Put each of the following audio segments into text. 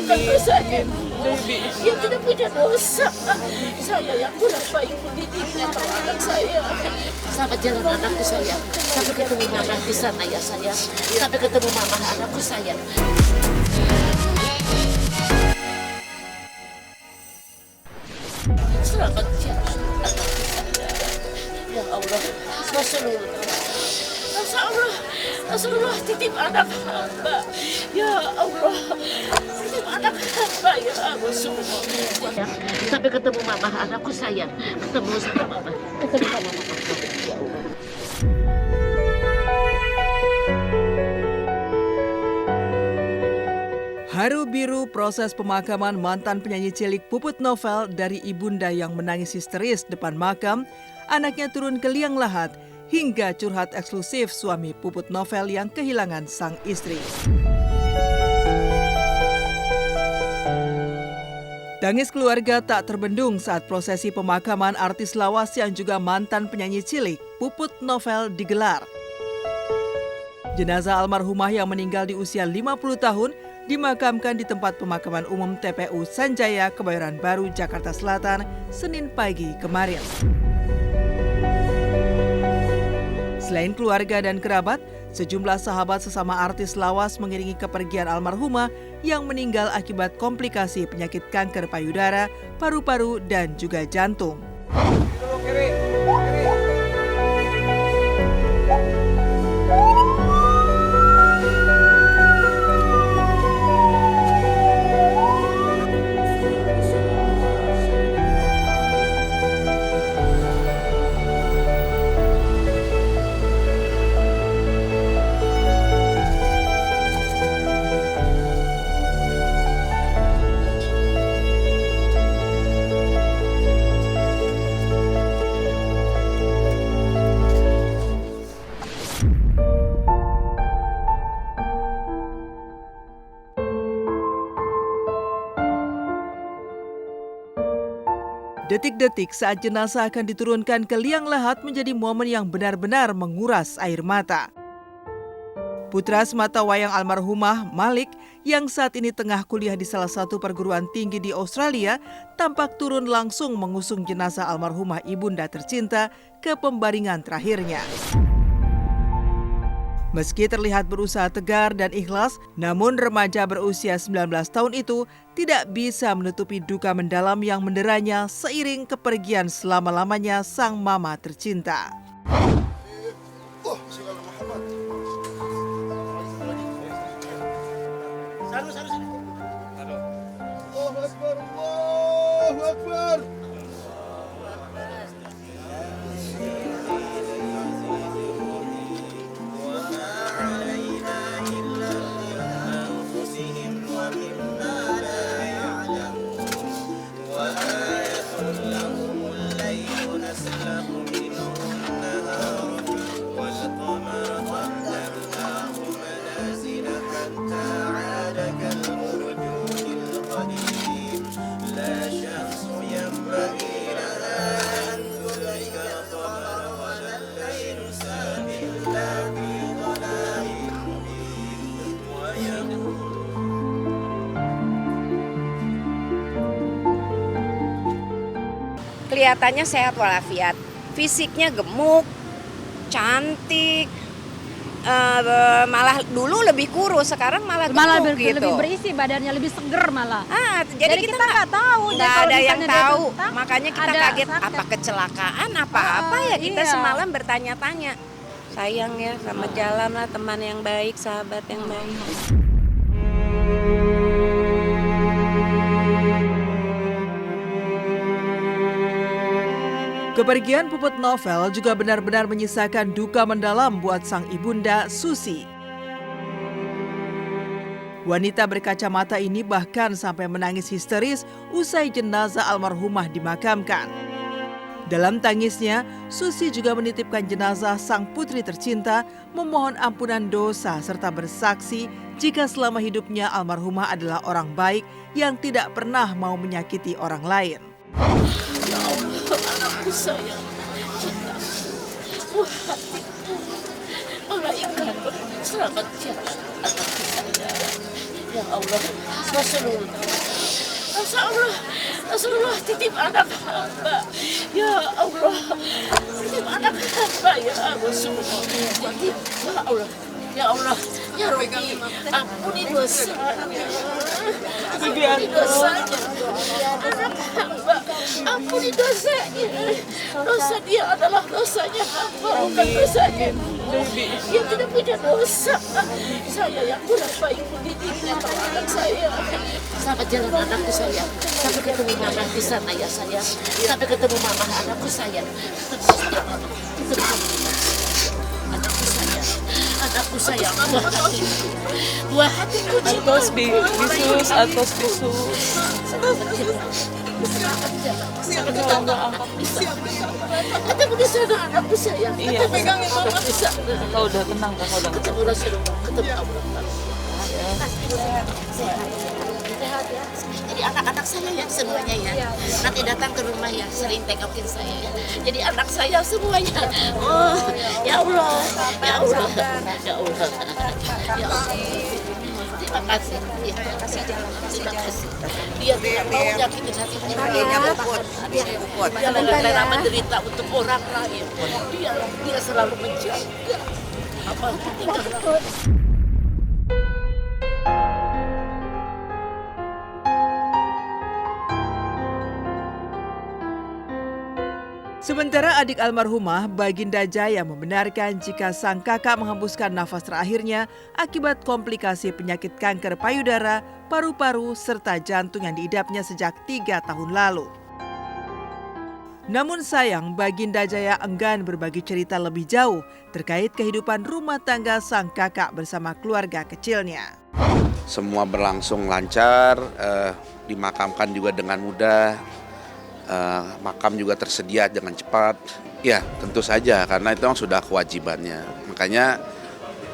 Kalau saya yang tidak punya dosa, saya yang kurang baik mendidiknya kalau anak saya. Sampai jalan anakku sayang, sampai ketemu mama di sana ya sayang, sampai ketemu mama anakku sayang. Selamat jalan anakku sayang. Ya Allah, Rasulullah titip anak hamba. Ya Allah, titip anak hamba ya Rasulullah. Sampai ketemu mama anakku sayang, ketemu sama mama, ketemu sama mama. Ya Allah. Haru biru proses pemakaman mantan penyanyi cilik Puput Novel dari ibunda yang menangis histeris depan makam, anaknya turun ke liang lahat, hingga curhat eksklusif suami Puput Novel yang kehilangan sang istri. Tangis keluarga tak terbendung saat prosesi pemakaman artis lawas yang juga mantan penyanyi cilik Puput Novel digelar. Jenazah almarhumah yang meninggal di usia 50 tahun dimakamkan di tempat pemakaman umum TPU Sanjaya, Kebayoran Baru, Jakarta Selatan, Senin pagi kemarin. Selain keluarga dan kerabat, sejumlah sahabat sesama artis lawas mengiringi kepergian almarhumah yang meninggal akibat komplikasi penyakit kanker payudara, paru-paru, dan juga jantung. Detik-detik saat jenazah akan diturunkan ke liang lahat menjadi momen yang benar-benar menguras air mata. Putra semata wayang almarhumah, Malik, yang saat ini tengah kuliah di salah satu perguruan tinggi di Australia, tampak turun langsung mengusung jenazah almarhumah ibunda tercinta ke pembaringan terakhirnya. Meski terlihat berusaha tegar dan ikhlas, namun remaja berusia 19 tahun itu tidak bisa menutupi duka mendalam yang menderanya seiring kepergian selama-lamanya sang mama tercinta. Kelihatannya sehat walafiat, fisiknya gemuk, cantik, malah dulu lebih kurus, sekarang malah gemuk gitu. Lebih berisi badannya, lebih seger malah. Jadi kita nggak tahu, nggak ada yang tahu, makanya kita kaget sakit. apa kecelakaan, apa ya kita iya. semalam bertanya-tanya. Sayang ya, sama jalan lah teman yang baik, sahabat yang baik. Kepergian Puput Novel juga benar-benar menyisakan duka mendalam buat sang ibunda Susi. Wanita berkacamata ini bahkan sampai menangis histeris usai jenazah almarhumah dimakamkan. Dalam tangisnya, Susi juga menitipkan jenazah sang putri tercinta, memohon ampunan dosa serta bersaksi jika selama hidupnya almarhumah adalah orang baik yang tidak pernah mau menyakiti orang lain. Ya Allah, anakku sayang, cintaku, buah hatiku, malaikat selamat jalan anakku sayang. Ya Allah, Rasulullah titip anak hamba. Ya Allah, titip anak hamba ya Rasulullah. Titip, ya Allah. Ya Allah, ya Rabbi, ampuni dosanya. Ampuni dosanya. Anak hamba, ampuni dosanya. Dosa dia adalah dosanya hamba, bukan dosanya. Dia tidak punya dosa. Saya yang kurang baik mendidiknya anak saya. Sampai jalan anakku sayang. Sampai ketemu mama di sana ya sayang. Sampai ketemu mama anakku sayang. Anakku sayang, buah hatiku Atos bisus, atos bisus. Ketemu di sana anakku sayang. Iya. Bisa. Kau udah tenang, kau udah. Ketemu Rasulullah, ketemu Allah. Sehat ya. Jadi anak-anak saya ya semuanya ya. Nanti datang ke rumah ya, sering tengokin saya ya. Jadi anak saya semuanya. Oh, ya Allah, ya Allah, ya Allah, ya Allah. Terima kasih. Terima kasih jalan. Terima kasih. Dia tidak mau nyakitin hati Kakinya puput. Dia rela menderita untuk orang lain. Dia selalu menjaga. Apa tinggal. Sementara adik almarhumah Baginda Jaya membenarkan jika sang kakak menghembuskan nafas terakhirnya akibat komplikasi penyakit kanker payudara, paru-paru, serta jantung yang diidapnya sejak 3 tahun lalu. Namun sayang, Baginda Jaya enggan berbagi cerita lebih jauh terkait kehidupan rumah tangga sang kakak bersama keluarga kecilnya. Semua berlangsung lancar, dimakamkan juga dengan mudah. Makam juga tersedia dengan cepat. Ya tentu saja karena itu sudah kewajibannya. Makanya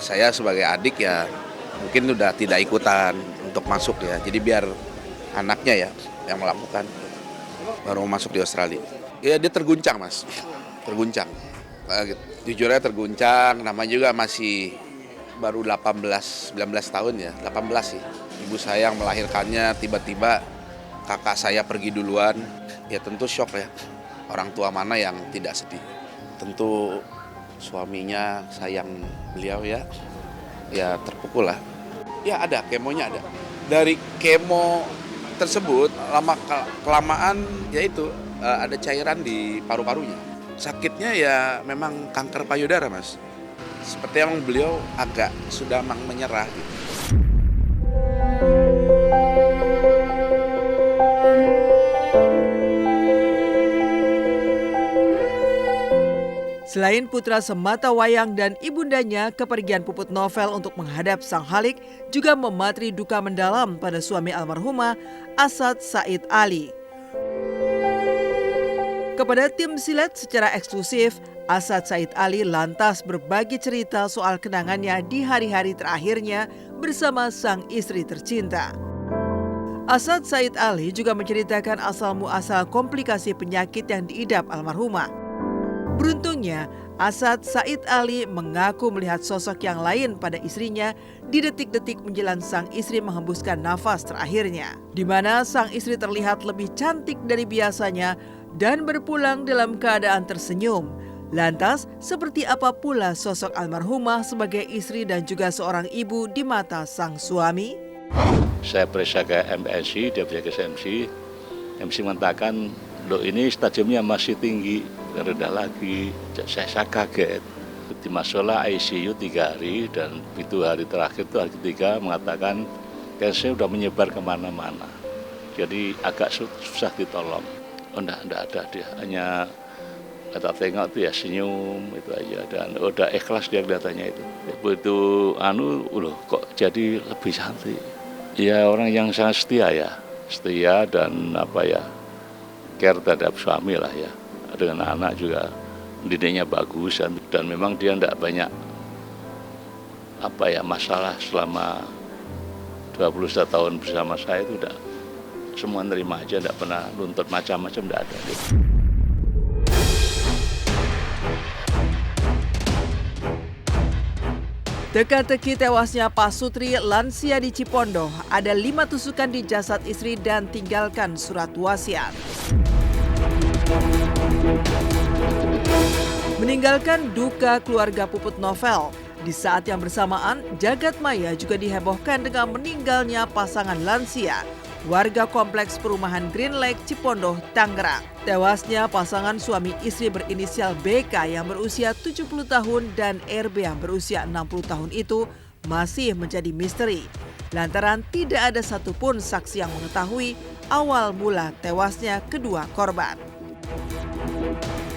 saya sebagai adik ya mungkin sudah tidak ikutan untuk masuk ya. Jadi biar anaknya ya yang melakukan baru masuk di Australia. Ya dia terguncang mas, terguncang. Jujurnya terguncang, namanya juga masih baru 18-19 tahun ya, 18 sih. Ibu saya yang melahirkannya tiba-tiba kakak saya pergi duluan. Ya tentu shock ya, orang tua mana yang tidak sedih. Tentu suaminya sayang beliau ya terpukul lah. Ya ada, kemonya ada. Dari kemo tersebut kelamaan yaitu ada cairan di paru-parunya. Sakitnya ya memang kanker payudara mas. Seperti yang beliau agak sudah menyerah gitu. Selain putra semata wayang dan ibundanya, kepergian Puput Novel untuk menghadap Sang Halik juga mematri duka mendalam pada suami almarhumah Asad Said Ali. Kepada tim Silet secara eksklusif, Asad Said Ali lantas berbagi cerita soal kenangannya di hari-hari terakhirnya bersama sang istri tercinta. Asad Said Ali juga menceritakan asal-muasal komplikasi penyakit yang diidap almarhumah. Beruntungnya, Asad Said Ali mengaku melihat sosok yang lain pada istrinya di detik-detik menjelang sang istri menghembuskan nafas terakhirnya, di mana sang istri terlihat lebih cantik dari biasanya dan berpulang dalam keadaan tersenyum. Lantas, seperti apa pula sosok almarhumah sebagai istri dan juga seorang ibu di mata sang suami? Saya periksa ke MSI, dia periksa ke MC. MC mengatakan, loh ini stadiumnya masih tinggi, rendah lagi. Saya kaget. Dimasuklah ICU 3 hari dan itu hari terakhir itu hari ketiga mengatakan kanker sudah menyebar kemana-mana. Jadi agak susah ditolong. Oh enggak ada dia, hanya kata tengok itu ya senyum itu aja dan udah ikhlas dia kelihatannya itu. Begitu loh kok jadi lebih cantik. Ya orang yang sangat setia dan care terhadap suami lah ya. Dengan anak juga didiknya bagus dan memang dia tidak banyak masalah selama 21 tahun bersama saya itu udah semua nerima aja, tidak pernah nuntut macam-macam, tidak ada. Teka-teki tewasnya Pak Sutri lansia di Cipondoh, ada 5 tusukan di jasad istri dan tinggalkan surat wasiat. Meninggalkan duka keluarga Puput Novel, di saat yang bersamaan jagat maya juga dihebohkan dengan meninggalnya pasangan lansia, warga kompleks perumahan Green Lake Cipondoh, Tangerang. Tewasnya pasangan suami istri berinisial BK yang berusia 70 tahun dan RB yang berusia 60 tahun itu masih menjadi misteri. Lantaran tidak ada satupun saksi yang mengetahui awal mula tewasnya kedua korban.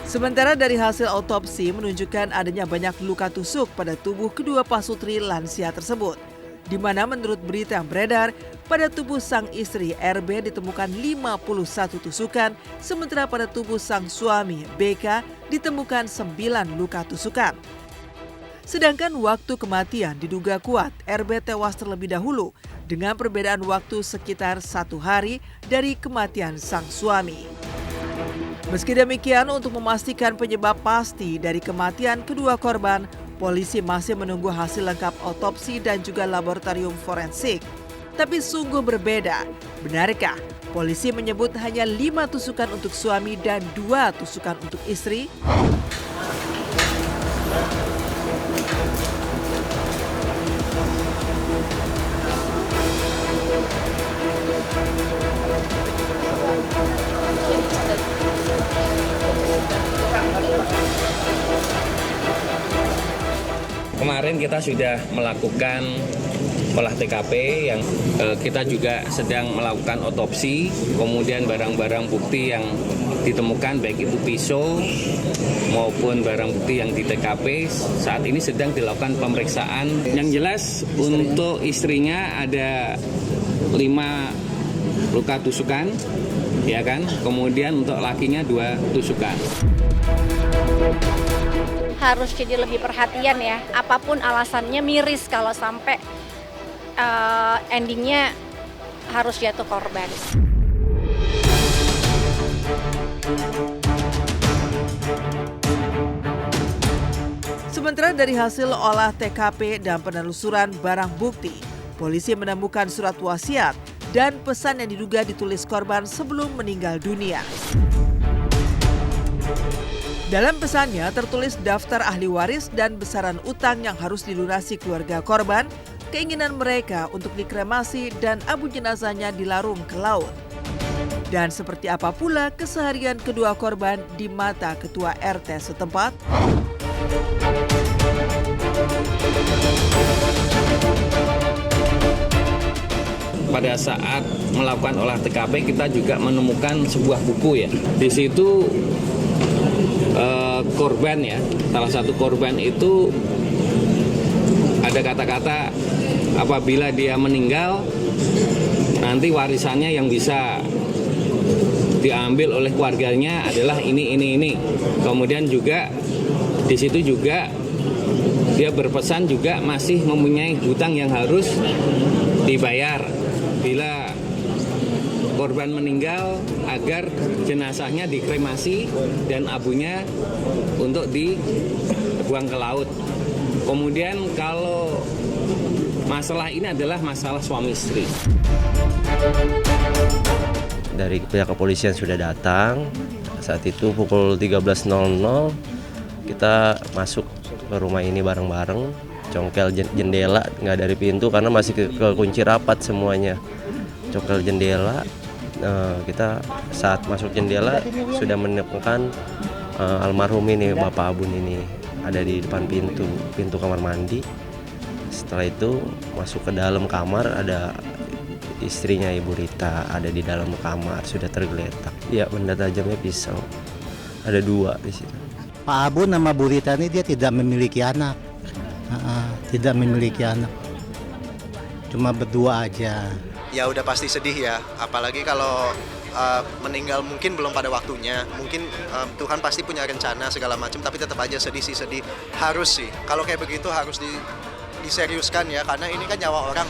Sementara dari hasil otopsi menunjukkan adanya banyak luka tusuk pada tubuh kedua pasutri lansia tersebut, di mana menurut berita yang beredar, pada tubuh sang istri RB ditemukan 51 tusukan, sementara pada tubuh sang suami BK ditemukan 9 luka tusukan. Sedangkan waktu kematian diduga kuat RB tewas terlebih dahulu dengan perbedaan waktu sekitar 1 hari dari kematian sang suami. Meski demikian, untuk memastikan penyebab pasti dari kematian kedua korban, polisi masih menunggu hasil lengkap otopsi dan juga laboratorium forensik. Tapi sungguh berbeda, benarkah polisi menyebut hanya 5 tusukan untuk suami dan 2 tusukan untuk istri? Kemarin kita sudah melakukan olah TKP yang kita juga sedang melakukan otopsi, kemudian barang-barang bukti yang ditemukan baik itu pisau maupun barang bukti yang di TKP saat ini sedang dilakukan pemeriksaan. Yang jelas untuk istrinya ada 5 luka tusukan, ya kan? Kemudian untuk lakinya 2 tusukan. Harus jadi lebih perhatian ya, apapun alasannya miris kalau sampai endingnya harus jatuh korban. Sementara dari hasil olah TKP dan penelusuran barang bukti, polisi menemukan surat wasiat dan pesan yang diduga ditulis korban sebelum meninggal dunia. Dalam pesannya tertulis daftar ahli waris dan besaran utang yang harus dilunasi keluarga korban, keinginan mereka untuk dikremasi dan abu jenazahnya dilarung ke laut. Dan seperti apa pula keseharian kedua korban di mata ketua RT setempat? Pada saat melakukan olah TKP kita juga menemukan sebuah buku ya. Di situ korban ya, salah satu korban itu ada kata-kata apabila dia meninggal nanti warisannya yang bisa diambil oleh keluarganya adalah ini. Kemudian juga di situ juga dia berpesan juga masih mempunyai hutang yang harus dibayar bila korban meninggal agar jenazahnya dikremasi dan abunya untuk dibuang ke laut. Kemudian kalau masalah ini adalah masalah suami istri. Dari pihak kepolisian sudah datang, saat itu pukul 13.00 kita masuk ke rumah ini bareng-bareng, congkel jendela, nggak dari pintu karena masih kekunci rapat semuanya. Congkel jendela, kita saat masuk jendela sudah menemukan almarhum ini, Bapak Abun ini ada di depan pintu kamar mandi. Setelah itu masuk ke dalam kamar, ada istrinya Ibu Rita ada di dalam kamar sudah tergeletak. Ya, benda tajamnya pisau, ada 2 di situ. Pak Abun sama Bu Rita ini dia tidak memiliki anak, cuma berdua aja. Ya udah pasti sedih ya, apalagi kalau meninggal mungkin belum pada waktunya, mungkin Tuhan pasti punya rencana segala macam, tapi tetap aja sedih. Harus sih, kalau kayak begitu harus diseriuskan ya, karena ini kan nyawa orang.